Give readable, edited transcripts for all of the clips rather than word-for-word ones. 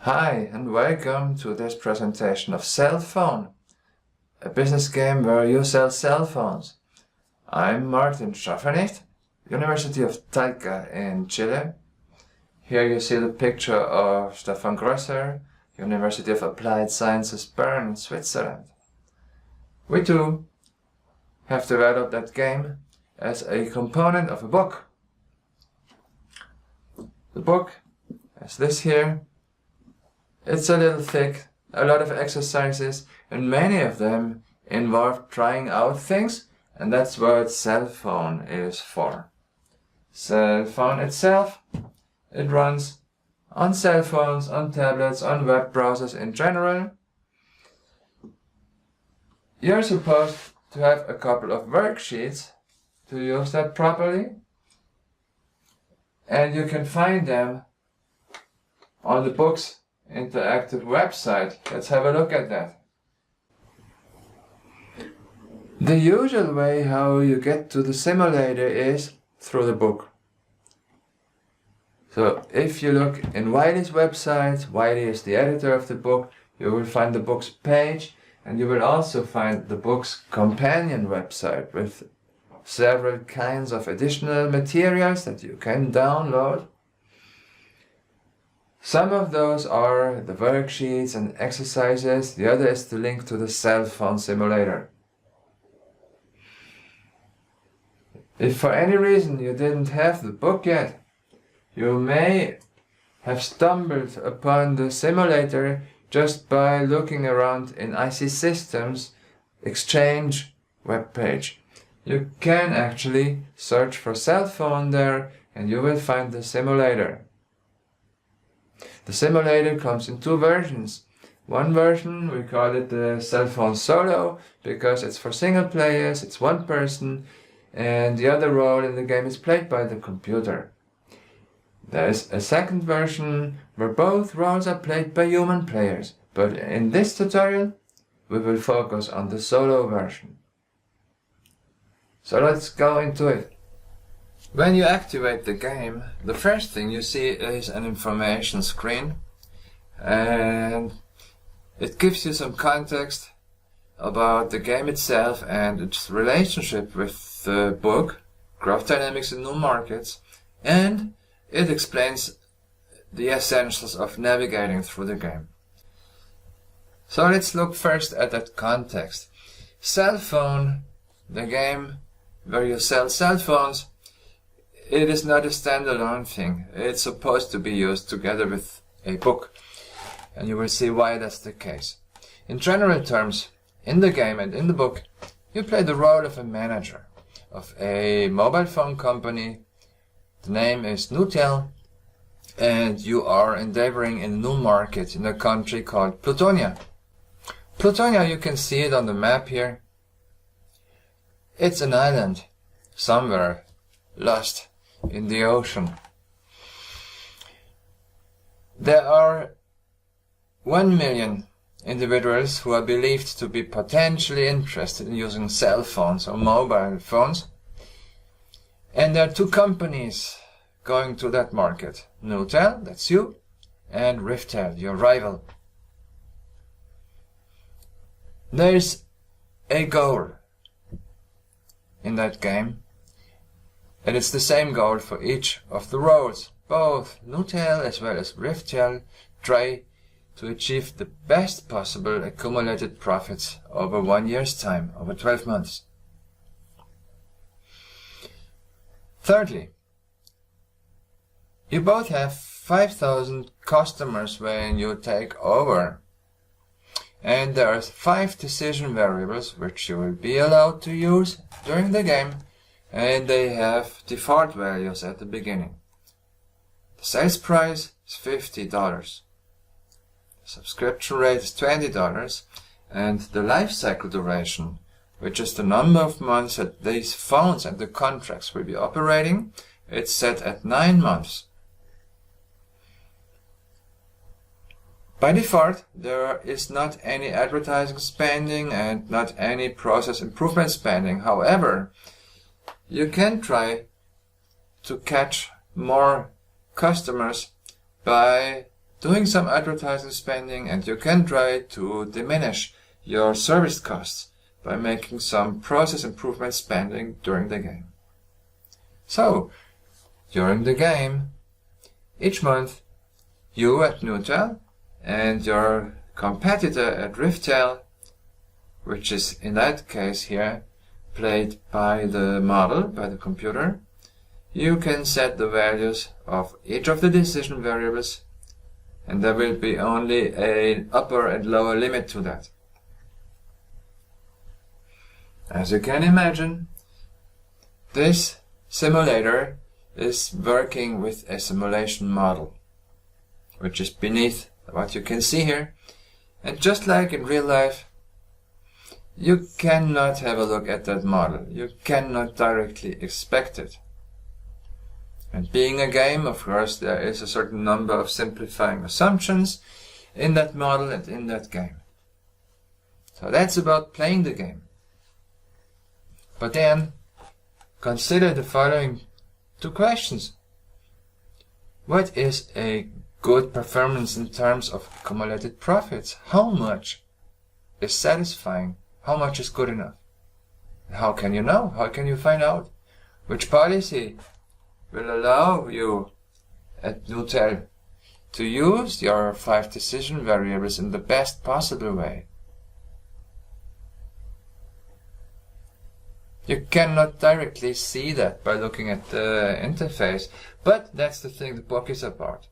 Hi and welcome to this presentation of SellPhone, a business game where you sell cell phones. I'm Martin Schaffernicht, University of Talca in Chile. Here you see the picture of Stefan Grösser, University of Applied Sciences Bern in Switzerland. We too have developed that game as a component of a book. The book, as this here, it's a little thick, a lot of exercises, and many of them involve trying out things, and that's what SellPhone is for. SellPhone itself, it runs on cell phones, on tablets, on web browsers in general. You're supposed to have a couple of worksheets to use that properly, and you can find them on the book's interactive website. Let's have a look at that. The usual way how you get to the simulator is through the book. So if you look in Wiley's website, Wiley is the editor of the book, you will find the book's page, and you will also find the book's companion website with several kinds of additional materials that you can download. Some of those are the worksheets and exercises, the other is the link to the SellPhone simulator. If for any reason you didn't have the book yet, you may have stumbled upon the simulator just by looking around in IC Systems Exchange webpage. You can actually search for SellPhone there and you will find the simulator. The simulator comes in two versions. One version, we call it the SellPhone Solo, because it's for single players, it's one person, and the other role in the game is played by the computer. There is a second version where both roles are played by human players, but in this tutorial we will focus on the solo version. So let's go into it. When you activate the game, the first thing you see is an information screen, and it gives you some context about the game itself and its relationship with the book, Growth Dynamics in New Markets, and it explains the essentials of navigating through the game. So let's look first at that context. SellPhone, the game where you sell cell phones, it is not a standalone thing. It's supposed to be used together with a book, and you will see why that's the case. In general terms, in the game and in the book, you play the role of a manager of a mobile phone company. The name is Nutel, and you are endeavoring in a new market in a country called Plutonia. Plutonia, you can see it on the map here. It's an island somewhere lost in the ocean. There are 1 million individuals who are believed to be potentially interested in using cell phones or mobile phones, and there are two companies going to that market. Nutel, that's you, and Riftel, your rival. There's a goal in that game, and it's the same goal for each of the roles. Both Nutel as well as Riftel try to achieve the best possible accumulated profits over 1 year's time, over 12 months. Thirdly, you both have 5,000 customers when you take over, and there are 5 decision variables which you will be allowed to use during the game, and they have default values at the beginning. The sales price is $50, the subscription rate is $20, and the life cycle duration, which is the number of months that these phones and the contracts will be operating, it's set at 9 months. By default, there is not any advertising spending and not any process improvement spending. However, you can try to catch more customers by doing some advertising spending, and you can try to diminish your service costs by making some process improvement spending during the game. So, during the game, each month, you at Nutel and your competitor at Riftel, which is in that case here played by the model, by the computer, you can set the values of each of the decision variables, and there will be only an upper and lower limit to that. As you can imagine, this simulator is working with a simulation model, which is beneath what you can see here. And just like in real life, you cannot have a look at that model. You cannot directly expect it. And being a game, of course, there is a certain number of simplifying assumptions in that model and in that game. So that's about playing the game. But then, consider the following two questions. What is a good performance in terms of accumulated profits? How much is satisfying? How much is good enough? How can you know? How can you find out? Which policy will allow you at Nutel to use your 5 decision variables in the best possible way? You cannot directly see that by looking at the interface, but that's the thing the book is about.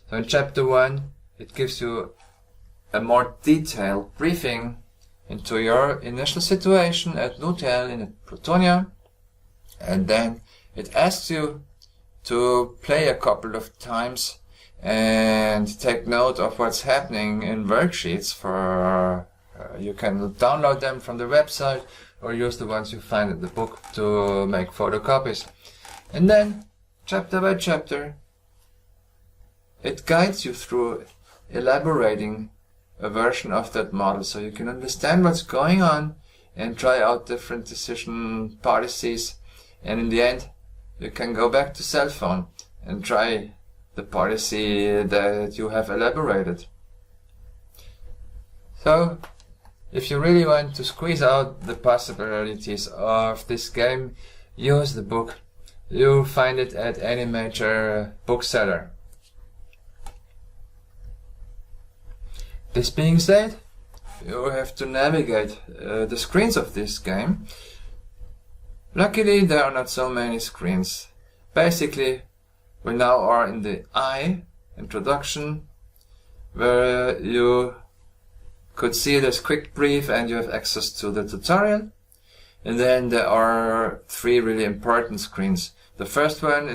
So in chapter 1, it gives you a more detailed briefing into your initial situation at Nutel in Protonia, and then it asks you to play a couple of times and take note of what's happening in worksheets. You can download them from the website or use the ones you find in the book to make photocopies. And then, chapter by chapter, it guides you through elaborating a version of that model so you can understand what's going on and try out different decision policies. And in the end, you can go back to SellPhone and try the policy that you have elaborated. So, if you really want to squeeze out the possibilities of this game, use the book. You'll find it at any major bookseller. This being said, you have to navigate the screens of this game. Luckily, there are not so many screens. Basically, we now are in the I, introduction, where you could see this quick brief and you have access to the tutorial. And then there are 3 really important screens. The first one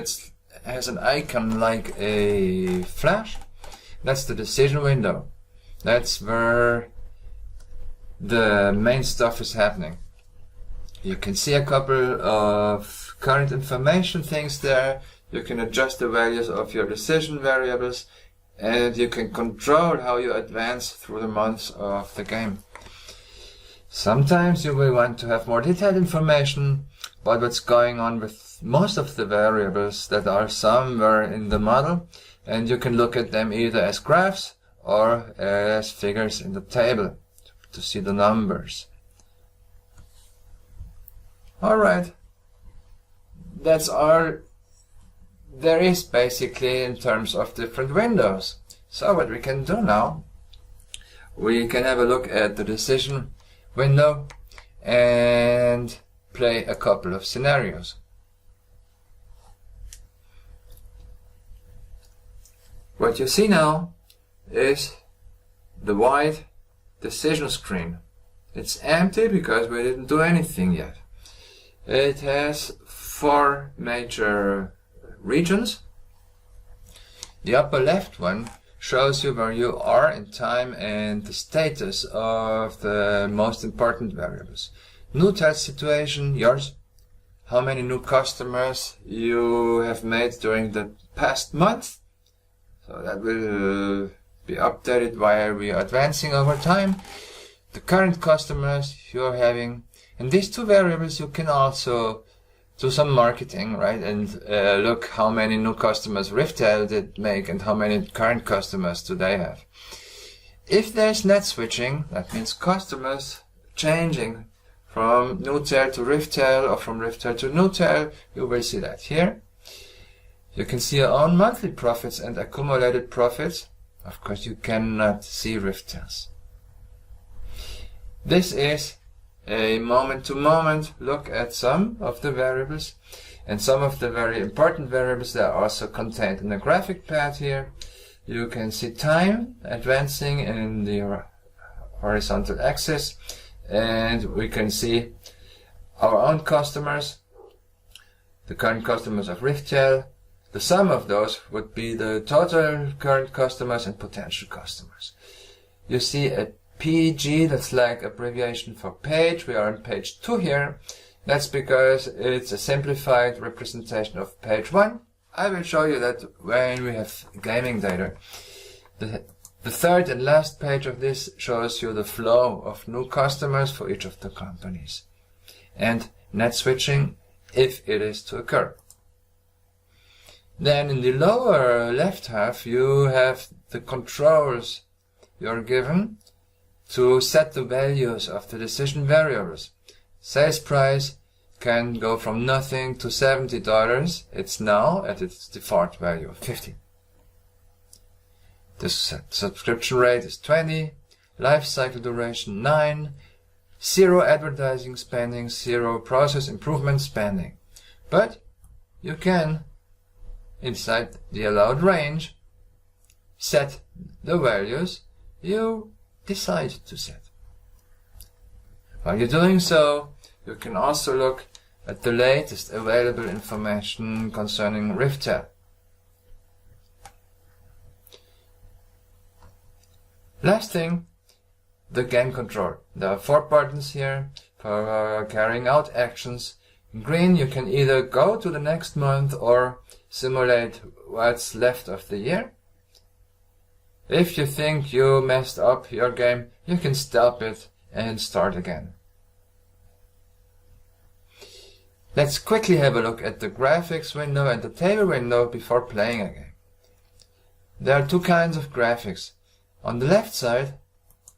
has an icon like a flash. That's the decision window. That's where the main stuff is happening. You can see a couple of current information things there. You can adjust the values of your decision variables, and you can control how you advance through the months of the game. Sometimes you will want to have more detailed information about what's going on with most of the variables that are somewhere in the model, and you can look at them either as graphs or as figures in the table to see the numbers. Alright, that's all there is basically in terms of different windows. So what we can do now, we can have a look at the decision window and play a couple of scenarios. What you see now is the white decision screen. It's empty because we didn't do anything yet. It has 4 major regions. The upper left one shows you where you are in time and the status of the most important variables. Nutel situation, yours, how many new customers you have made during the past month. So that will be updated while we are advancing over time. The current customers you're having. And these 2 variables you can also do some marketing, right? And look how many new customers Riftel did make and how many current customers do they have. If there's net switching, that means customers changing from Nutel to Riftel or from Riftel to Nutel, you will see that here. You can see your own monthly profits and accumulated profits. Of course, you cannot see Riftel's. This is a moment-to-moment look at some of the variables, and some of the very important variables that are also contained in the graphic pad here. You can see time advancing in the horizontal axis, and we can see our own customers, the current customers of Riftel. The sum of those would be the total current customers and potential customers. You see a PG, that's like abbreviation for page. We are on page 2 here. That's because it's a simplified representation of page 1. I will show you that when we have gaming data. The third and last page of this shows you the flow of new customers for each of the companies and net switching if it is to occur. Then in the lower left half you have the controls you're given to set the values of the decision variables. Sales price can go from nothing to $70. It's now at its default value of 50. The subscription rate is 20, life cycle duration 9, 0 advertising spending, 0 process improvement spending. But you can, inside the allowed range, set the values you decide to set. While you're doing so, you can also look at the latest available information concerning Riftel. Last thing, the game control. There are 4 buttons here for carrying out actions. In green, you can either go to the next month or simulate what's left of the year. If you think you messed up your game, you can stop it and start again. Let's quickly have a look at the graphics window and the table window before playing a game. There are 2 kinds of graphics. On the left side,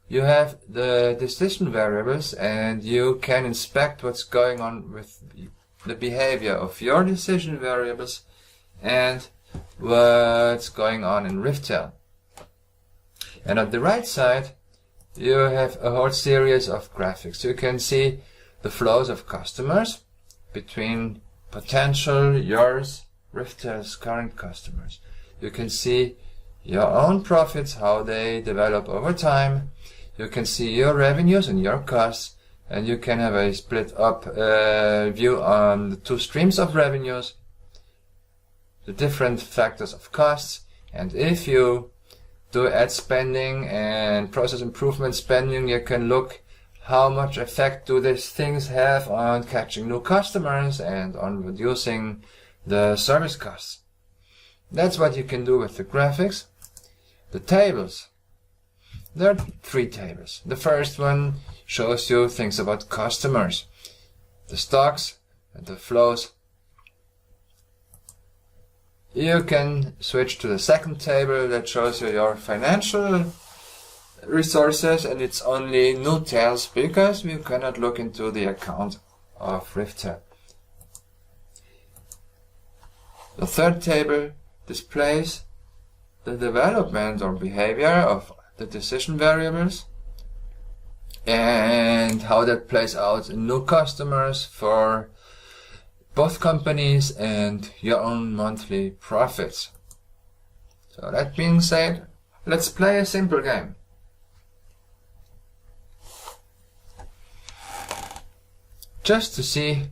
you have the decision variables, and you can inspect what's going on with the behavior of your decision variables and what's going on in Riftel. And on the right side, you have a whole series of graphics. You can see the flows of customers between potential, yours, Riftel's current customers. You can see your own profits, how they develop over time. You can see your revenues and your costs, and you can have a split up view on the 2 streams of revenues, the different factors of costs, and if you do ad spending and process improvement spending, you can look how much effect do these things have on catching new customers and on reducing the service costs. That's what you can do with the graphics. The tables. There are 3 tables. The first one shows you things about customers, the stocks and the flows. You can switch to the second table that shows you your financial resources, and it's only Nutel's because we cannot look into the account of Riftel. The third table displays the development or behavior of the decision variables and how that plays out in new customers for both companies and your own monthly profits. So that being said, let's play a simple game. Just to see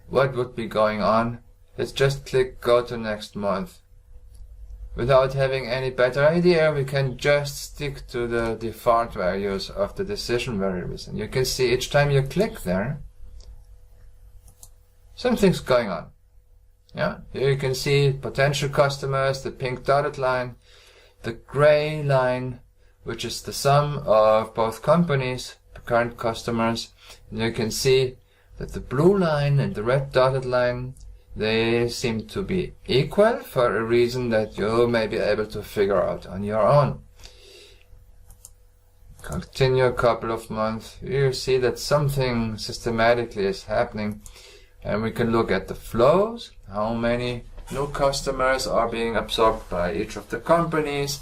what would be going on, let's just click go to next month. Without having any better idea, we can just stick to the default values of the decision variables. And you can see each time you click there, something's going on. Yeah, here you can see potential customers, the pink dotted line, the gray line, which is the sum of both companies, current customers. And you can see that the blue line and the red dotted line, they seem to be equal for a reason that you may be able to figure out on your own. Continue a couple of months, you see that something systematically is happening, and we can look at the flows, how many new customers are being absorbed by each of the companies,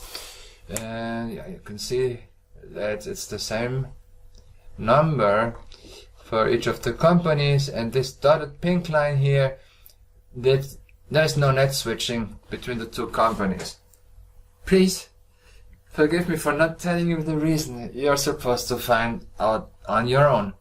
and yeah, you can see that it's the same number for each of the companies, and this dotted pink line here, there's no net switching between the two companies. Please forgive me for not telling you the reason. You're supposed to find out on your own.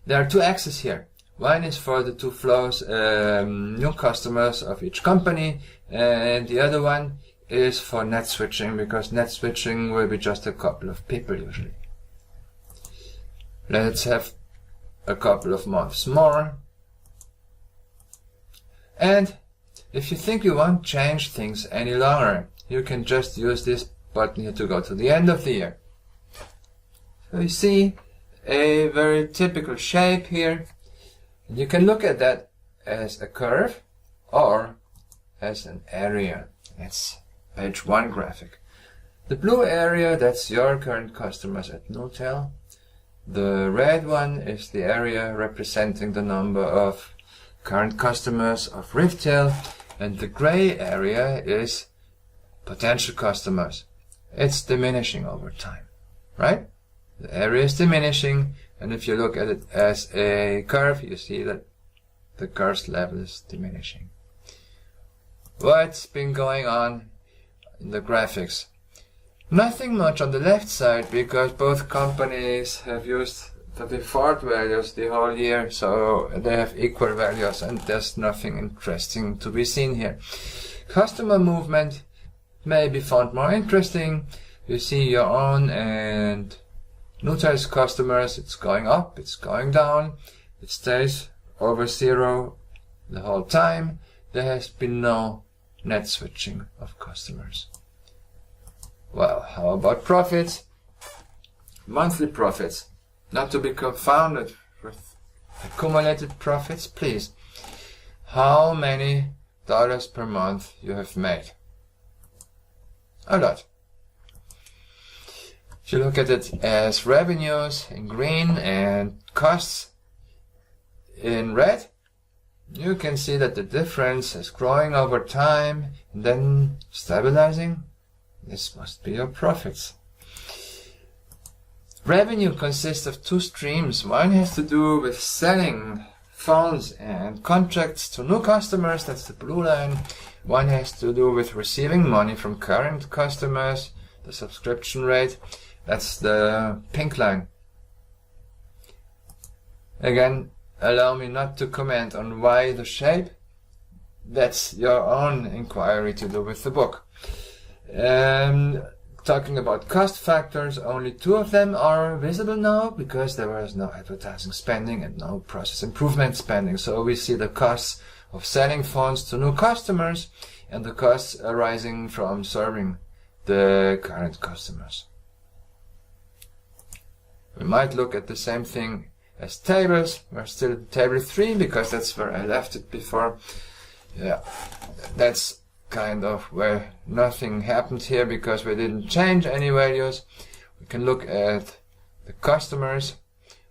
There are two axes here. One is for the two flows, new customers of each company, and the other one is for net switching, because net switching will be just a couple of people usually. Let's have a couple of months more. And if you think you won't change things any longer, you can just use this button here to go to the end of the year. So you see a very typical shape here. And you can look at that as a curve or as an area. That's page 1 graphic. The blue area, that's your current customers at Nutel. The red one is the area representing the number of current customers of Riftel, and the gray area is potential customers. It's diminishing over time, right? The area is diminishing, and if you look at it as a curve, you see that the curve's level is diminishing. What's been going on in the graphics? Nothing much on the left side, because both companies have used the default values the whole year, so they have equal values, and there's nothing interesting to be seen here. Customer movement may be found more interesting. You see your own and Nutel's customers, it's going up, it's going down, it stays over 0 the whole time. There has been no net switching of customers. Well, how about profits? Monthly profits, not to be confounded with accumulated profits, please. How many dollars per month you have made? A lot. If you look at it as revenues in green and costs in red, you can see that the difference is growing over time and then stabilizing. This must be your profits. Revenue consists of two streams. One has to do with selling phones and contracts to new customers, that's the blue line. One has to do with receiving money from current customers, the subscription rate, that's the pink line. Again, allow me not to comment on why the shape. That's your own inquiry to do with the book. Talking about cost factors, only 2 of them are visible now, because there was no advertising spending and no process improvement spending. So we see the costs of selling phones to new customers and the costs arising from serving the current customers. We might look at the same thing as tables. We're still at table 3 because that's where I left it before. Yeah, that's kind of where nothing happened here because we didn't change any values. We can look at the customers,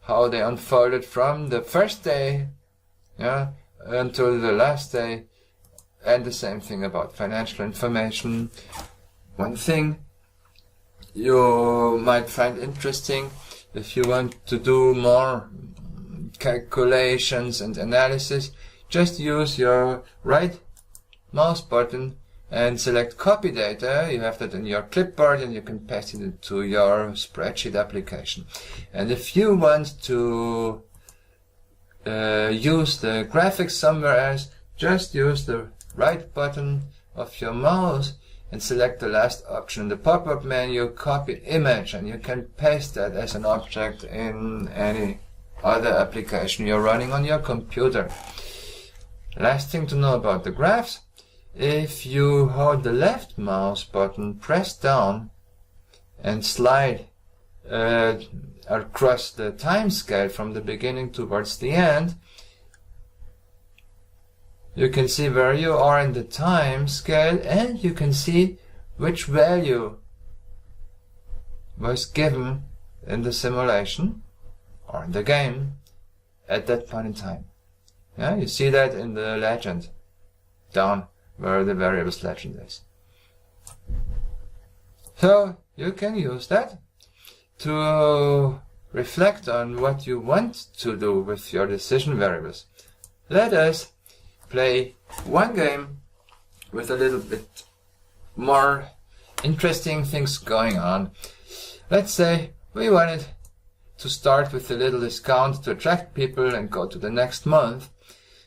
how they unfolded from the first day, until the last day, and the same thing about financial information. One thing you might find interesting, if you want to do more calculations and analysis, just use your right mouse button and select copy data. You have that in your clipboard and you can paste it into your spreadsheet application. And if you want to use the graphics somewhere else, just use the right button of your mouse and select the last option in the pop-up menu, copy image, and you can paste that as an object in any other application you're running on your computer. Last thing to know about the graphs, if you hold the left mouse button, press down and slide across the time scale from the beginning towards the end, you can see where you are in the time scale, and you can see which value was given in the simulation or in the game at that point in time. Yeah, you see that in the legend down where the variables legend is. So you can use that to reflect on what you want to do with your decision variables. Let us play one game with a little bit more interesting things going on. Let's say we wanted to start with a little discount to attract people and go to the next month,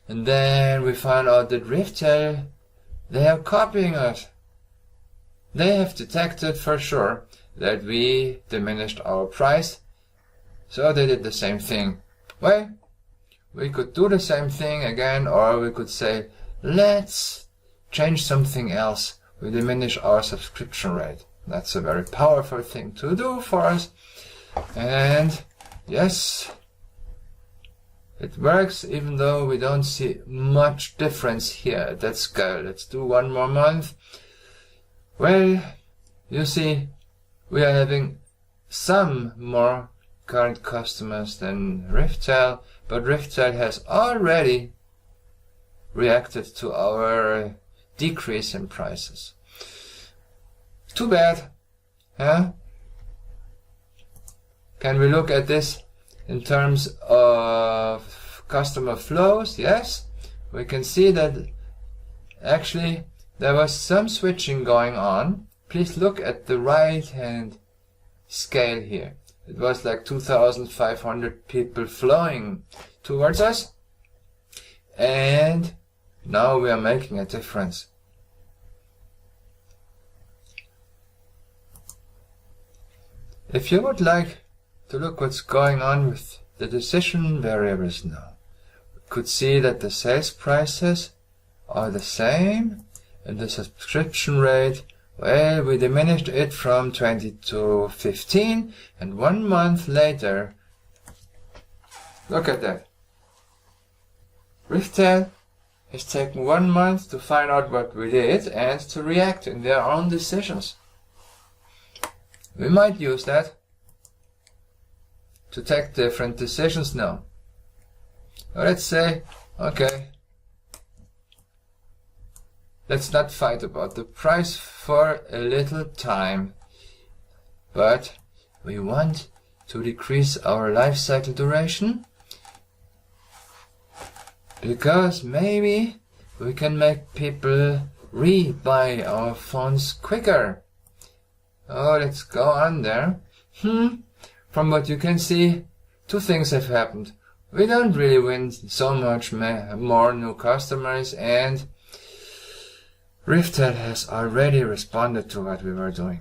and then we found out that Riftel, they are copying us. They have detected for sure that we diminished our price, so they did the same thing. Well, we could do the same thing again, or we could say, let's change something else. We diminish our subscription rate. That's a very powerful thing to do for us. And yes, it works, even though we don't see much difference here at that scale. Let's do one more month. Well, you see, we are having some more current customers than Riftel, but Riftel has already reacted to our decrease in prices. Too bad, huh? Can we look at this in terms of customer flows? Yes, we can see that actually there was some switching going on. Please look at the right hand scale here. It was like 2,500 people flowing towards us, and now we are making a difference. If you would like to look what's going on with the decision variables now, we could see that the sales prices are the same, and the subscription rate, well, we diminished it from 20 to 15, and 1 month later, look at that. Riftel has taken 1 month to find out what we did and to react in their own decisions. We might use that to take different decisions now. Let's say, okay, let's not fight about the price for a little time, but we want to decrease our life cycle duration, because maybe we can make people re-buy our phones quicker. Oh, let's go on there. From what you can see, two things have happened. We don't really win so much more new customers, and Riftel has already responded to what we were doing.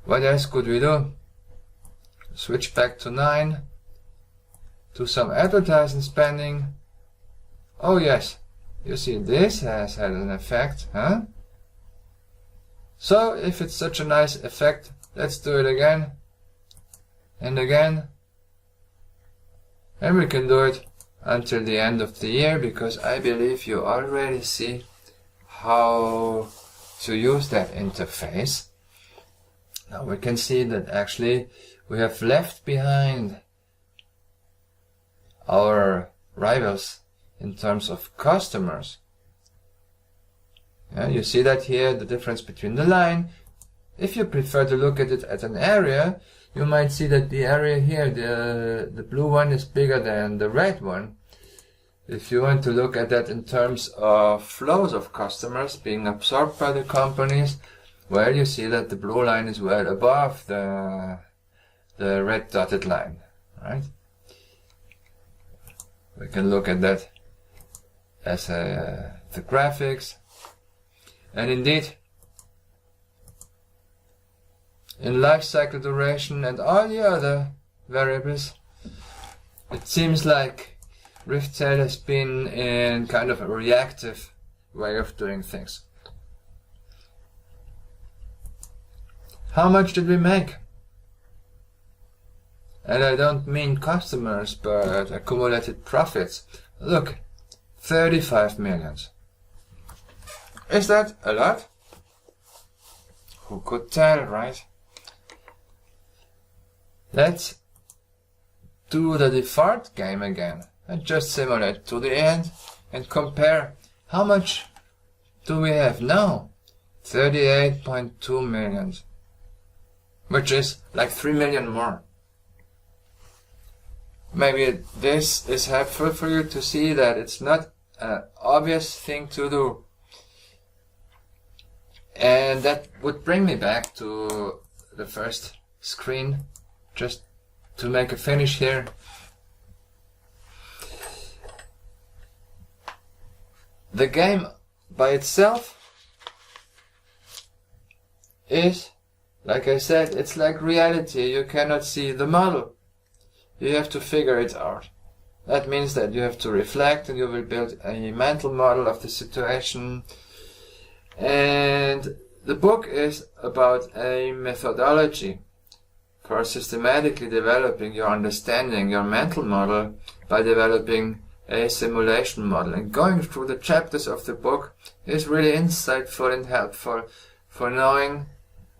What else could we do? Switch back to 9. Do some advertising spending. Oh yes, you see this has had an effect, huh? So if it's such a nice effect, let's do it again and again. And we can do it until the end of the year, because I believe you already see how to use that interface. Now we can see that actually we have left behind our rivals in terms of customers. Yeah, you see that here, the difference between the line. If you prefer to look at it at an area, you might see that the area here, the blue one, is bigger than the red one. If you want to look at that in terms of flows of customers being absorbed by the companies, well, you see that the blue line is well above the red dotted line, right? We can look at that as the graphics. And indeed, in life cycle duration and all the other variables, it seems like Riftel has been in kind of a reactive way of doing things. How much did we make? And I don't mean customers, but accumulated profits. Look, 35 million. Is that a lot? Who could tell, right? Let's do the default game again and just simulate to the end and compare how much do we have now. 38.2 million, which is like 3 million more. Maybe this is helpful for you to see that it's not an obvious thing to do. And that would bring me back to the first screen, just to make a finish here. The game by itself is, like I said, it's like reality. You cannot see the model. You have to figure it out. That means that you have to reflect and you will build a mental model of the situation. And the book is about a methodology for systematically developing your understanding, your mental model, by developing a simulation model. And going through the chapters of the book is really insightful and helpful for knowing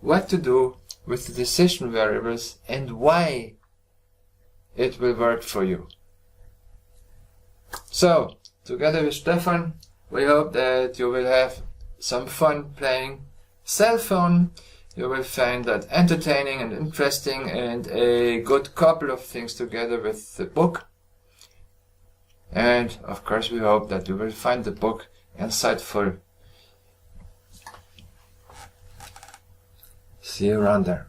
what to do with the decision variables and why it will work for you. So, together with Stefan, we hope that you will have some fun playing SellPhone. You will find that entertaining and interesting and a good couple of things together with the book. And of course we hope that you will find the book insightful. See you around there.